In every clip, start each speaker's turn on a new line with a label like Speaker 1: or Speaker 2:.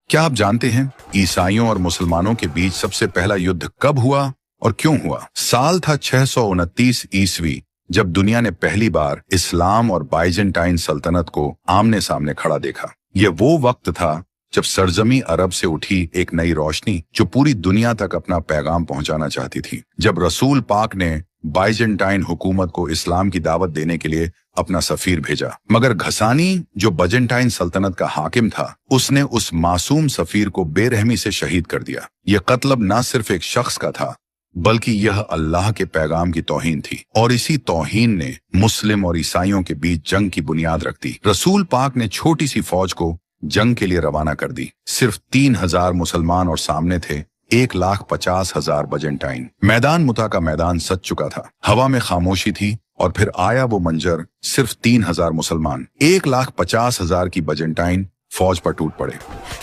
Speaker 1: क्या आप जानते हैं ईसाइयों और मुसलमानों के बीच सबसे पहला युद्ध कब हुआ और क्यों हुआ? साल था 629 ईस्वी, जब दुनिया ने पहली बार इस्लाम और बाइजेंटाइन सल्तनत को आमने सामने खड़ा देखा। ये वो वक्त था जब सरजमी अरब से उठी एक नई रोशनी जो पूरी दुनिया तक अपना पैगाम पहुंचाना चाहती थी। जब रसूल पाक ने बाइजेंटाइन हुकूमत को इस्लाम की दावत देने के लिए अपना सफीर भेजा, मगर घसानी जो बाइजेंटाइन सल्तनत का हाकिम था, उसने उस मासूम सफीर को बेरहमी से शहीद कर दिया। यह कत्ल न सिर्फ एक शख्स का था, बल्कि यह अल्लाह के पैगाम की तौहीन थी, और इसी तौहीन ने मुस्लिम और ईसाइयों के बीच जंग की बुनियाद रख दी। रसूल पाक ने छोटी सी फौज को जंग के लिए रवाना कर दी। सिर्फ 3000 मुसलमान और सामने थे 1,50,000 बाइजेंटाइन। मैदान मुता का मैदान सज चुका था, हवा में खामोशी थी, और फिर आया वो मंजर, सिर्फ 3000 मुसलमान 1,50,000 की बाइजेंटाइन फौज पर टूट पड़े।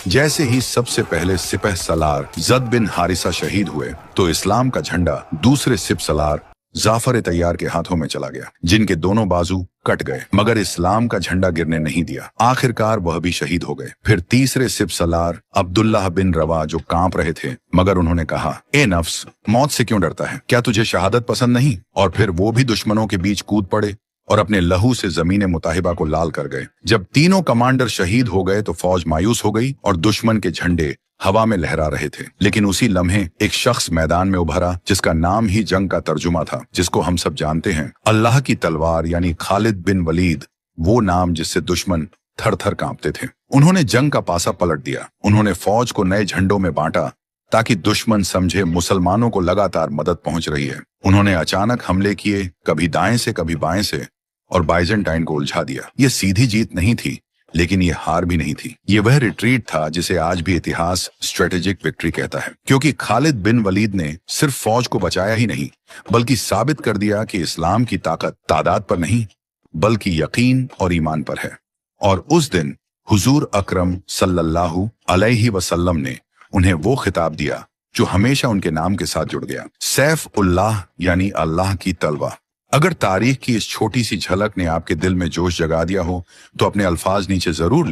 Speaker 1: जैसे ही सबसे पहले सिपह सलार जद बिन हारिसा शहीद हुए, तो इस्लाम का झंडा दूसरे सिप सलार जाफर तैयार के हाथों में चला गया, जिनके दोनों बाजू कट गए, मगर इस्लाम का झंडा गिरने नहीं दिया। आखिरकार वह भी शहीद हो गए। फिर तीसरे सिप सलार अब्दुल्लाह बिन रवा जो कांप रहे थे, मगर उन्होंने कहा, ए नफ्स, मौत से क्यों डरता है? क्या तुझे शहादत पसंद नहीं? और फिर वो भी दुश्मनों के बीच कूद पड़े और अपने लहू से जमीन मुताहिबा को लाल कर गए। जब तीनों कमांडर शहीद हो गए तो फौज मायूस हो गई और दुश्मन के झंडे हवा में लहरा रहे थे। लेकिन उसी लम्हे एक शख्स मैदान में उभरा, जिसका नाम ही जंग का तर्जुमा था, जिसको हम सब जानते हैं, अल्लाह की तलवार, यानी खालिद बिन वलीद, वो नाम जिससे दुश्मन थर थर कांपते थे। उन्होंने जंग का पासा पलट दिया। उन्होंने फौज को नए झंडों में बांटा ताकि दुश्मन समझे मुसलमानों को लगातार मदद पहुंच रही है। उन्होंने अचानक हमले किए, कभी दाएं से कभी बाएं से, और बाइजेंटाइन को उलझा दिया। ये सीधी जीत नहीं थी, लेकिन ये हार भी नहीं थी। ये वह रिट्रीट था जिसे आज भी इतिहास स्ट्रेटेजिक विक्ट्री कहता है, क्योंकि खालिद बिन वलीद ने सिर्फ फौज को बचाया ही नहीं, बल्कि साबित कर दिया कि इस्लाम की ताकत तादाद पर नहीं, बल्कि यकीन और ईमान पर है। और उस दिन हुजूर अकरम सल्लल्लाहु अलैहि वसल्लम ने उन्हें वो खिताब दिया जो हमेशा उनके नाम के साथ जुड़ गया, सैफ उल्लाह, यानी अल्लाह की तलवार। अगर तारीख की इस छोटी सी झलक ने आपके दिल में जोश जगा दिया हो, तो अपने अल्फाज नीचे जरूर